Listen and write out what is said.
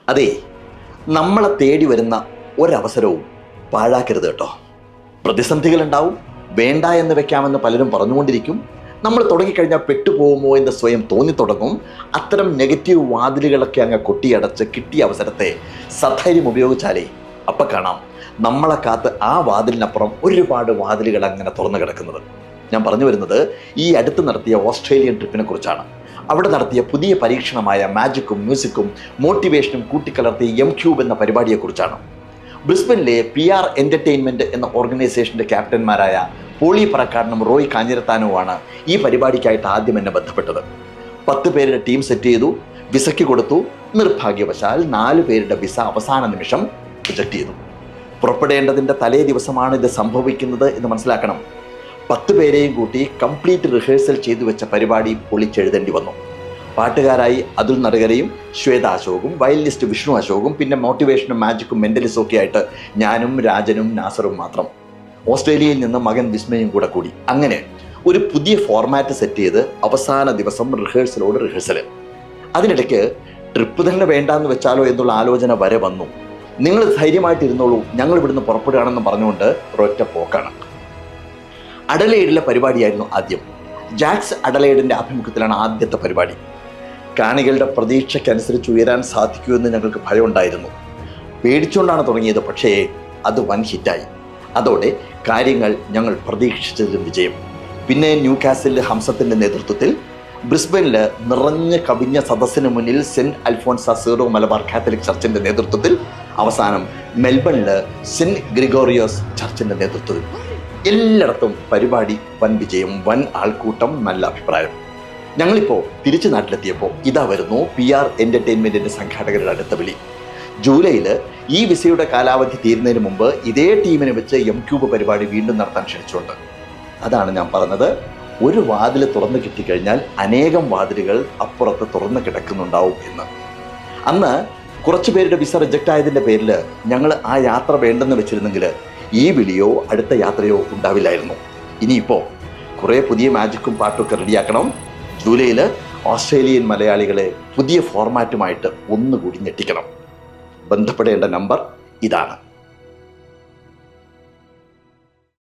അതെ, നമ്മളെ തേടി വരുന്ന ഒരവസരവും പാഴാക്കരുത് കേട്ടോ. പ്രതിസന്ധികളുണ്ടാവും, വേണ്ട എന്ന് വെക്കാമെന്ന് പലരും പറഞ്ഞുകൊണ്ടിരിക്കും. നമ്മൾ തുടങ്ങിക്കഴിഞ്ഞാൽ പെട്ടുപോകുമോ എന്ന് സ്വയം തോന്നിത്തുടങ്ങും. അത്തരം നെഗറ്റീവ് വാതിലുകളൊക്കെ അങ്ങ് കൊട്ടിയടച്ച് കിട്ടിയ അവസരത്തെ സധൈര്യം ഉപയോഗിച്ചാലേ അപ്പം കാണാം നമ്മളെ കാത്ത് ആ വാതിലിനപ്പുറം ഒരുപാട് വാതിലുകൾ അങ്ങനെ തുറന്നു കിടക്കുന്നത്. ഞാൻ പറഞ്ഞു വരുന്നത് ഈ അടുത്ത് നടത്തിയ ഓസ്ട്രേലിയൻ ട്രിപ്പിനെ കുറിച്ചാണ്. അവിടെ നടത്തിയ പുതിയ പരീക്ഷണമായ മാജിക്കും മ്യൂസിക്കും മോട്ടിവേഷനും കൂട്ടിക്കലർത്തിയ M-Cube എന്ന പരിപാടിയെക്കുറിച്ചാണ്. ബ്രിസ്ബനിലെ PR എൻ്റർടൈൻമെൻറ്റ് എന്ന ഓർഗനൈസേഷൻ്റെ ക്യാപ്റ്റന്മാരായ പോളി പറക്കാടനും റോയ് കാഞ്ഞിരത്താനുമാണ് ഈ പരിപാടിക്കായിട്ട് ആദ്യം എന്നെ ബന്ധപ്പെട്ടത്. 10 പേരുടെ ടീം സെറ്റ് ചെയ്തു, വിസയ്ക്ക് കൊടുത്തു. നിർഭാഗ്യവശാൽ 4 പേരുടെ വിസ അവസാന നിമിഷം റിജക്റ്റ് ചെയ്തു. പുറപ്പെടേണ്ടതിൻ്റെ തലേ ദിവസമാണ് ഇത് സംഭവിക്കുന്നത് എന്ന് മനസ്സിലാക്കണം. 10 പേരെയും കൂട്ടി കംപ്ലീറ്റ് റിഹേഴ്സൽ ചെയ്തു വെച്ച പരിപാടി പൊളിച്ചെഴുതേണ്ടി വന്നു. പാട്ടുകാരായി അതുൽ നടുകരയും ശ്വേത അശോകും, വയലിനിസ്റ്റ് വിഷ്ണു അശോകും, പിന്നെ മോട്ടിവേഷനും മാജിക്കും മെൻ്റലിസും ഒക്കെ ആയിട്ട് ഞാനും രാജനും നാസറും മാത്രം. ഓസ്ട്രേലിയയിൽ നിന്ന് മകൻ വിസ്മയും കൂടി. അങ്ങനെ ഒരു പുതിയ ഫോർമാറ്റ് സെറ്റ് ചെയ്ത് അവസാന ദിവസം റിഹേഴ്സലോട് റിഹേഴ്സൽ. അതിനിടയ്ക്ക് ട്രിപ്പ് തന്നെ വേണ്ടാന്ന് വെച്ചാലോ എന്നുള്ള ആലോചന വരെ വന്നു. നിങ്ങൾ ധൈര്യമായിട്ടിരുന്നോളൂ, ഞങ്ങൾ ഇവിടുന്ന് പുറപ്പെടുകയാണെന്ന് പറഞ്ഞുകൊണ്ട് ഒരൊറ്റ പോക്കാണ്. അഡലെയ്ഡിലെ പരിപാടിയായിരുന്നു ആദ്യം. ജാക്സ് അഡലെയ്ഡിൻ്റെ ആഭിമുഖ്യത്തിലാണ് ആദ്യത്തെ പരിപാടി. കാണികളുടെ പ്രതീക്ഷയ്ക്കനുസരിച്ച് ഉയരാൻ സാധിക്കുമെന്ന് ഞങ്ങൾക്ക് ഭയമുണ്ടായിരുന്നു. പേടിച്ചുകൊണ്ടാണ് തുടങ്ങിയത്, പക്ഷേ അത് വൻ ഹിറ്റായി. അതോടെ കാര്യങ്ങൾ ഞങ്ങൾ പ്രതീക്ഷിച്ചതിലും വിജയം. പിന്നെ ന്യൂകാസിലിൽ ഹംസത്തിൻ്റെ നേതൃത്വത്തിൽ, ബ്രിസ്ബനിൽ നിറഞ്ഞ് കവിഞ്ഞ സദസ്സിന് മുന്നിൽ Saint Alphonsa Syro Malabar Catholic ചർച്ചിൻ്റെ നേതൃത്വത്തിൽ, അവസാനം മെൽബണിൽ സെൻറ്റ് ഗ്രിഗോറിയോസ് ചർച്ചിൻ്റെ നേതൃത്വത്തിൽ. എല്ലായിടത്തും പരിപാടി വൻ വിജയം, വൻ ആൾക്കൂട്ടം, നല്ല അഭിപ്രായം. ഞങ്ങളിപ്പോൾ തിരിച്ചു നാട്ടിലെത്തിയപ്പോൾ ഇതാ വരുന്നു PR എൻ്റർടൈൻമെൻറ്റിൻ്റെ സംഘാടകരുടെ അടുത്ത വിളി. ജൂലൈയിൽ ഈ വിസയുടെ കാലാവധി തീരുന്നതിന് മുമ്പ് ഇതേ ടീമിനെ വെച്ച് M-Cube പരിപാടി വീണ്ടും നടത്താൻ ക്ഷണിച്ചുകൊണ്ട്. അതാണ് ഞാൻ പറഞ്ഞത്, ഒരു വാതിൽ തുറന്നു കിട്ടിക്കഴിഞ്ഞാൽ അനേകം വാതിലുകൾ അപ്പുറത്ത് തുറന്നു കിടക്കുന്നുണ്ടാവും എന്ന്. അന്ന് കുറച്ച് പേരുടെ വിസ റിജക്റ്റ് ആയതിൻ്റെ പേരിൽ ഞങ്ങൾ ആ യാത്ര വേണ്ടെന്ന് വെച്ചിരുന്നെങ്കിൽ ഈ വിളിയോ അടുത്ത യാത്രയോ ഉണ്ടാവില്ലായിരുന്നു. ഇനിയിപ്പോൾ കുറേ പുതിയ മാജിക്കും പാട്ടുമൊക്കെ റെഡിയാക്കണം. ജൂലൈയിൽ ഓസ്ട്രേലിയൻ മലയാളികളെ പുതിയ ഫോർമാറ്റുമായിട്ട് ഒന്നുകൂടി ഞെട്ടിക്കണം. ബന്ധപ്പെടേണ്ട നമ്പർ ഇതാണ്.